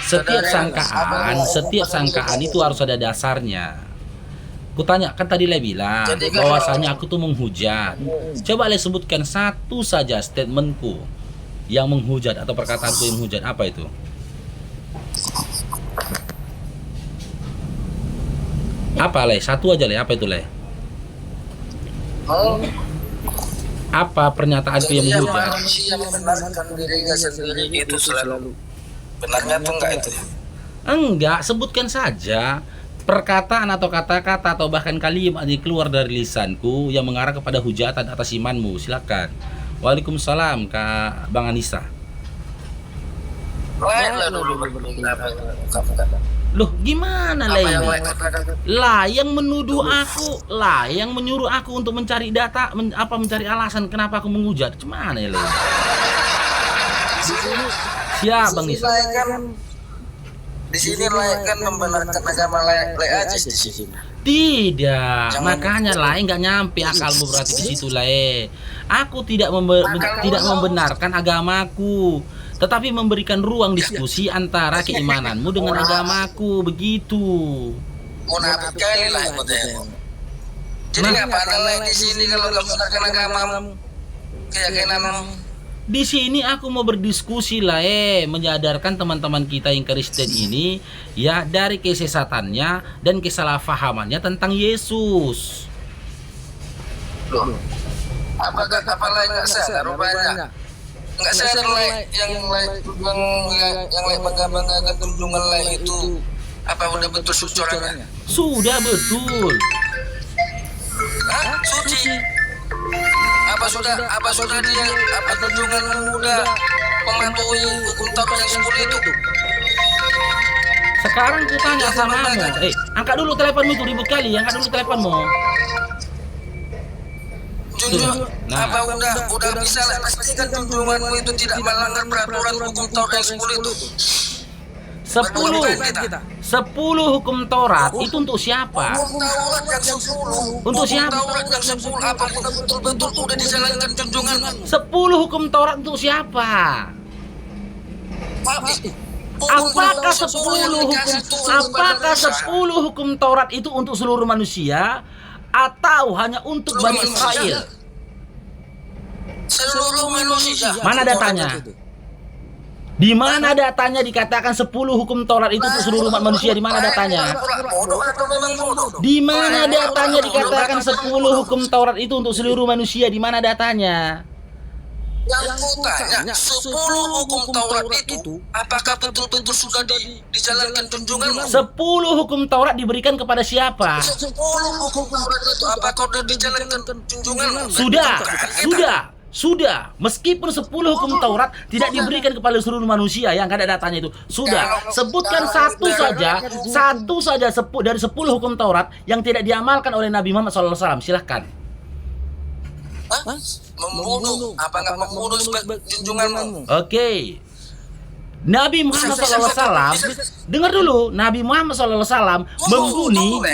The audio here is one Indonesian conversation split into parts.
Setiap sangkaan itu harus ada dasarnya. Kutanya kan tadi Le bilang bahwasanya aku tuh menghujat. Coba Le sebutkan satu saja statementku yang menghujat atau perkataanku yang menghujat. Apa itu? Apa Le? Satu aja Le. Apa itu Le? Apa pernyataanku yang menghujat? Manusia membenarkan dirinya sendiri itu selalu benarnya tuh enggak itu? Enggak, sebutkan saja perkataan atau kata-kata atau bahkan kalimat yang keluar dari lisanku yang mengarah kepada hujatan atas imanmu. Silakan. Waalaikumsalam Kak Bang Anissa. Loh gimana lah ini? Lah yang menuduh aku, lah yang menyuruh aku untuk mencari data, mencari alasan kenapa aku menghujat. Gimana ya lah? Siap Bang Nisa. Di sini layak kan membenarkan agama layak aja di sini. Tidak, makanya Lai nggak nyampe akalmu berarti di situ Lai. Aku tidak membenarkan agamaku, tetapi memberikan ruang diskusi antara keimananmu dengan agamaku, begitu. Munafik kali lah modelnya. Jadi nggak apa Lai di sini kalau nggak membenarkan agamamu, keyakinanmu. Di sini aku mau berdiskusi lah menyadarkan teman-teman kita yang Kristen ini ya dari kesesatannya dan kesalahpahamannya tentang Yesus. Loh, apakah lain nggak sadar rupanya? Nggak sadar yang bangga-banggakan tunjungan lain itu apa udah betul suci orangnya? Sudah betul. Hah? Suci? Apa sudah dia tunjungan muda mematuhi hukum Taurat yang 10 itu? Sekarang ku tanya sama kamu. Angkat dulu teleponmu itu ribut kali, angkat dulu teleponmu. Apa udah bisa lah pastikan tunjunganmu itu tidak melanggar peraturan hukum Taurat yang 10 itu? 10 hukum Taurat itu untuk siapa? Hukum Taurat yang 10. Untuk siapa? Taurat yang 10 apa betul-betul udah dijalankan junjunganmu? 10 hukum Taurat untuk siapa? Apakah 10 hukum Taurat itu untuk seluruh manusia atau hanya untuk Bani Israel? Seluruh manusia. Mana datanya? Di mana datanya dikatakan 10 hukum Taurat itu untuk seluruh umat manusia? Di mana datanya? Di mana datanya dikatakan 10 hukum Taurat itu untuk seluruh manusia? Di mana datanya? Yang kutanya 10 hukum Taurat itu apakah betul-betul sudah dijalankan junjunganmu? 10 hukum Taurat diberikan kepada siapa? 10 hukum Taurat itu apakah sudah dijalankan junjunganmu? Sudah. Meskipun 10 hukum Taurat tidak diberikan kepada seluruh manusia yang ada datanya itu. Sudah. Sebutkan satu saja dari 10 hukum Taurat yang tidak diamalkan oleh Nabi Muhammad SAW. Silahkan. Membunuh. Apa nggak membunuh sebagai junjunganmu? Oke. Nabi Muhammad SAW, dengar dulu, Nabi Muhammad SAW membunuh.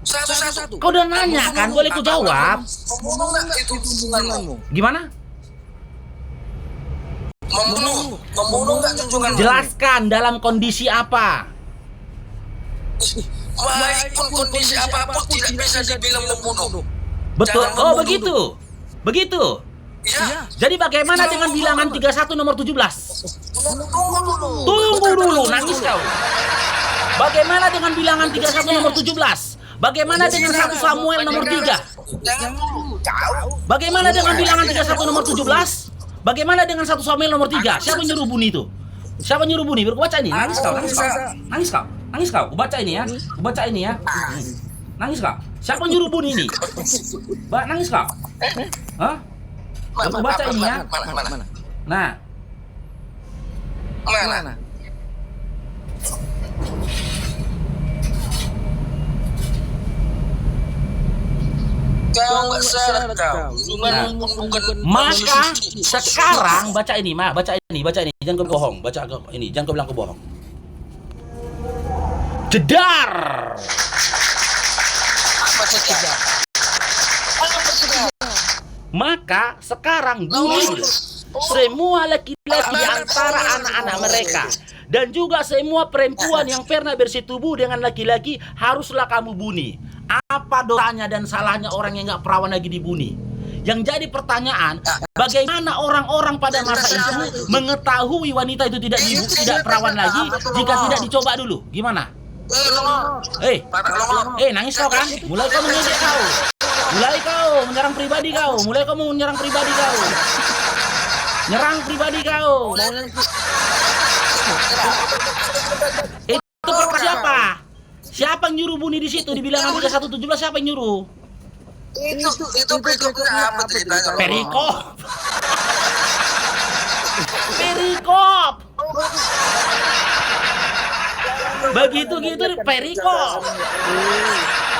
Satu-satu. Kau udah nanya kan, boleh ku jawab? Membunuh nggak itu junjunganmu? Gimana? Membunuh nggak junjunganmu? Jelaskan dalam kondisi apa? Walaupun kondisi apapun tidak bisa dibilang membunuh. Betul. Oh begitu. Ya. Jadi bagaimana dengan bilangan 31 nomor 17? Tunggu dulu, nangis kau. Bagaimana dengan bilangan 31 nomor 17? Bagaimana dengan 1 Samuel nomor 3? Bagaimana dengan bilangan 31 nomor 17? Bagaimana dengan 1 Samuel nomor 3? Siapa nyuruh bunyi itu? Siapa nyuruh bunyi? Baca ini. Nangis kau. Baca ini ya. Nangis kau. Siapa nyuruh bunyi ini? Nangis kau. Hah? Baca ini ya. Mana? Maka sekarang baca ini, jangan kau bohong, jangan kau bilang kau bohong. Jedar. Maka sekarang semua laki-laki di antara anak-anak mereka dan juga semua perempuan yang pernah bersetubuh dengan laki-laki haruslah kamu bunuh. Apa dosanya dan salahnya orang yang nggak perawan lagi dibunuh? Yang jadi pertanyaan, bagaimana orang-orang pada masa itu mengetahui wanita itu tidak perawan lagi jika tidak dicoba dulu? Gimana? Nangis kau kan? Mulai kau mengejek kau. Mulai kau menyerang pribadi kau. Mulai kau menyerang pribadi kau. Nyerang pribadi kau. Itu perkara siapa? Siapa yang nyuruh bunyi di situ? Dibilang 3117 siapa yang nyuruh? Itu berikutnya apa ceritanya? Perikop. Perikop. Begitu gitu perikop.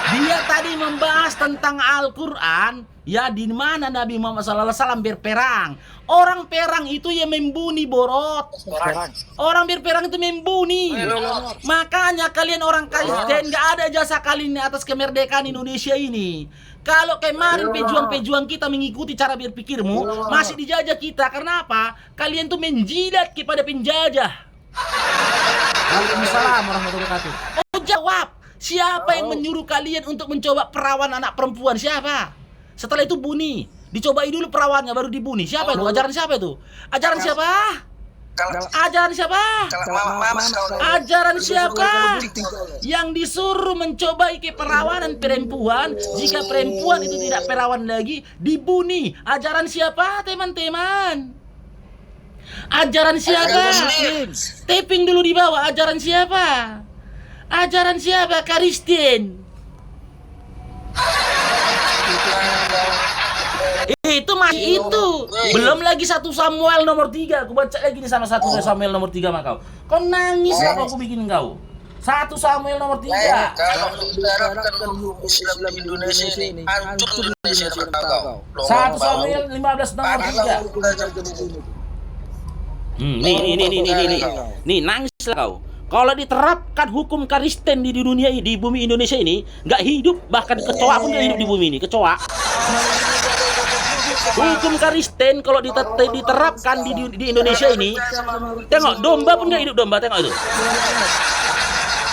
Dia tadi membahas tentang Al-Quran, ya, di mana Nabi Muhammad SAW berperang. Orang perang itu yang membunuh borot. Orang berperang itu membunuh. Makanya kalian orang Kristen gak ada jasa kalian atas kemerdekaan Indonesia ini. Kalau kemarin pejuang-pejuang kita mengikuti cara berpikirmu, masih dijajah kita. Karena apa? Kalian tuh menjilat kepada penjajah. Waalaikumsalam warahmatullahi wabarakatuh. Oh, jawab. Siapa yang menyuruh kalian untuk mencoba perawan anak perempuan? Siapa? Setelah itu bunuh. Dicobai dulu perawannya baru dibunuh. Siapa itu? Ajaran siapa itu? Ajaran siapa? Ajaran siapa? Ajaran siapa? Yang disuruh mencobai keperawanan perempuan. Jika perempuan itu tidak perawan lagi, dibunuh. Ajaran siapa, teman-teman? Ajaran siapa? Taping dulu di bawah. Ajaran siapa? Ajaran siapa? Kristen. Itu masih itu. Belum lagi 1 Samuel nomor 3. Aku baca lagi nih sama 1 Samuel nomor 3 sama kau. Kau nangis apa aku bikin kau? 1 Samuel nomor 3. Kalau diterapkan Islam di Indonesia ini, hancur Indonesia kau. 1 Samuel 15 nomor 3. Nih nangislah kau. Kalau diterapkan hukum Kristen di dunia ini, di bumi Indonesia ini, nggak hidup, bahkan kecoa pun nggak hidup di bumi ini, kecoa. Hukum Kristen kalau diterapkan di Indonesia ini, tengok domba pun nggak hidup, domba, tengok itu.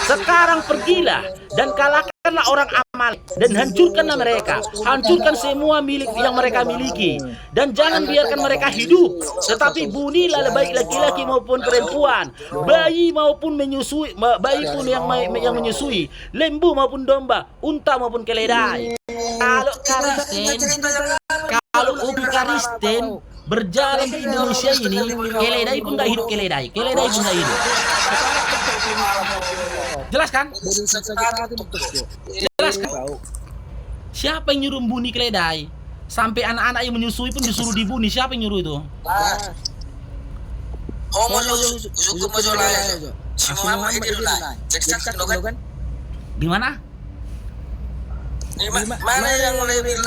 Sekarang pergilah dan kalahkanlah orang Amalek dan hancurkanlah mereka. Hancurkan semua milik yang mereka miliki dan jangan biarkan mereka hidup. Tetapi bunuhlah baik laki-laki maupun perempuan, bayi maupun menyusui, bayi pun yang menyusui, lembu maupun domba, unta maupun keledai. Kalau hukum Kristen berjalan di Indonesia ini, keledai pun nggak hidup, keledai pun nggak hidup. Jelas kan? Jelas kan? Siapa yang nyuruh bunuh keledai? Sampai anak-anak yang menyusui pun disuruh dibunuh. Siapa yang nyuruh itu? Di mana? Mana yang lebih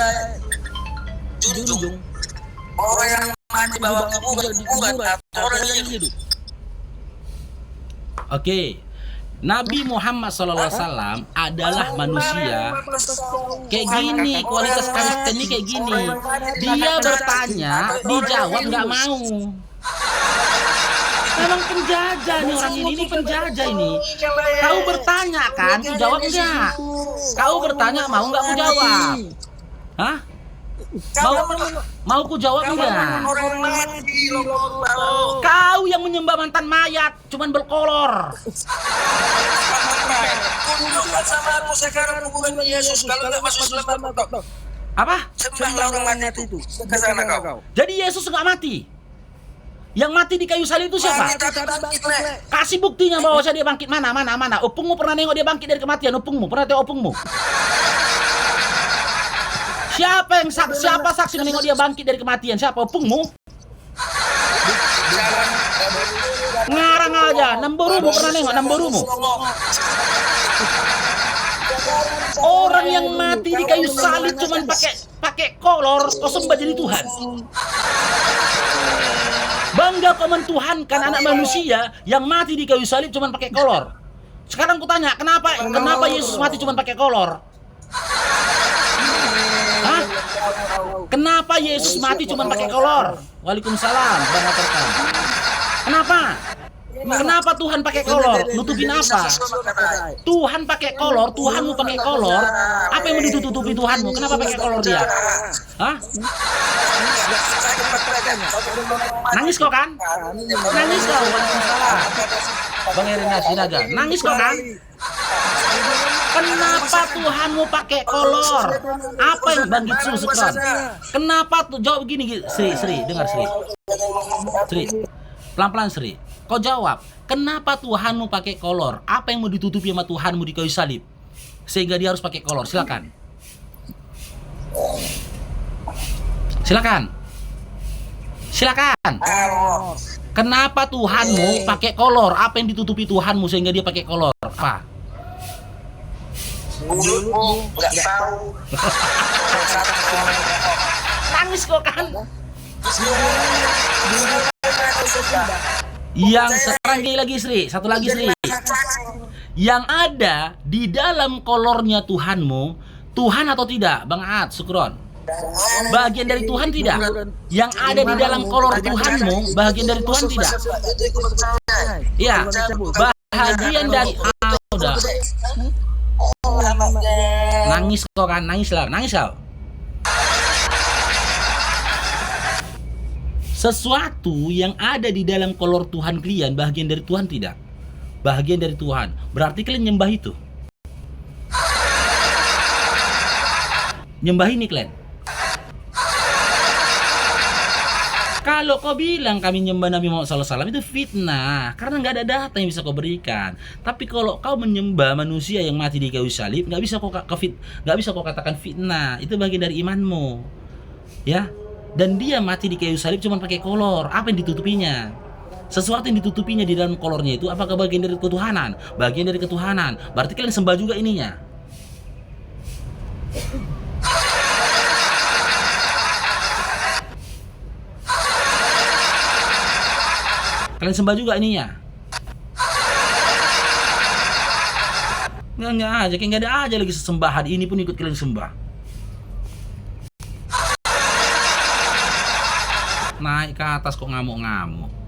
junjung? Orang yang mati bawa kuburan atau orang yang hidup? Oke. Nabi Muhammad SAW adalah manusia. Kayak gini, kualitas Kristen ini kayak gini. Dia bertanya, dijawab nggak mau. Memang penjajah nih orang ini penjajah ini. Kau bertanya kan, ku jawab enggak? Kau bertanya mau nggak ku jawab? Hah? Mau ku jawab enggak? Kau yang menyembah mantan mayat, cuman berkolor. Apa? Jadi Yesus nggak mati. Yang mati di kayu salib itu siapa? Kasih buktinya bahwa dia bangkit. Mana? Opungmu pernah nengok dia bangkit dari kematian? Opungmu pernah tengok opungmu? Siapa saksi menengok dia bangkit dari kematian? Siapa? Opungmu? Ngarang aja. Namborumu pernah nengok? Namborumu? Orang yang mati di kayu salib cuman pakai kolor, kau sembah jadi Tuhan. Bangga kau mentuhankan anak manusia yang mati di kayu salib cuman pakai kolor. Sekarang ku tanya, kenapa Yesus mati cuman pakai kolor? Hah? Kenapa Yesus mati cuma pakai kolor? Waalaikumsalam, Bang Waterkan. Kenapa? Kenapa Tuhan pakai kolor? Nutupin apa? Tuhan pakai kolor, Tuhanmu pakai kolor. Apa yang mau ditutupi Tuhanmu? Kenapa pakai kolor dia? Hah? Nangis kok kan? Nangis kok, Waalaikumsalam. Bang Erina Sinaga, nangis kok kan? Kenapa Tuhanmu pakai kolor? Apa yang Bang Gitsu Sukron? Kenapa tuh? Jawab begini, Sri, dengar Sri. Pelan-pelan Sri. Kau jawab, kenapa Tuhanmu pakai kolor? Apa yang mau ditutupi sama Tuhanmu di kayu salib? Sehingga dia harus pakai kolor. Silakan. Silakan. Silakan. Kenapa Tuhanmu pakai kolor? Apa yang ditutupi Tuhanmu sehingga dia pakai kolor? Apa? Nggak tahu. Nangis kok kan? Yang sekarang lagi Sri, satu lagi Sri. Yang ada di dalam kolornya Tuhanmu, Tuhan atau tidak? Bang Aat, Sukron. Bagian dari Tuhan tidak? Yang ada di dalam kolor Tuhanmu, bagian dari Tuhan tidak? Iya, bagian dari udah. Nangis kok kan? Nangis lah, nangis kau. Sesuatu yang ada di dalam kolor Tuhan kalian bagian dari Tuhan tidak? Bagian dari Tuhan. Berarti kalian nyembah itu. Nyembah ini kalian. Kalau kau bilang kami nyembah Nabi Muhammad SAW itu fitnah, karena nggak ada data yang bisa kau berikan. Tapi kalau kau menyembah manusia yang mati di kayu salib, nggak bisa kau katakan fitnah. Itu bagian dari imanmu, ya. Dan dia mati di kayu salib cuma pakai kolor. Apa yang ditutupinya? Sesuatu yang ditutupinya di dalam kolornya itu apakah bagian dari ketuhanan? Bagian dari ketuhanan. Berarti kalian sembah juga ininya. Kalian sembah juga ininya. Nggak aja, kayak nggak ada aja lagi sesembahan. Ini pun ikut kalian sembah. Naik ke atas kok ngamuk-ngamuk.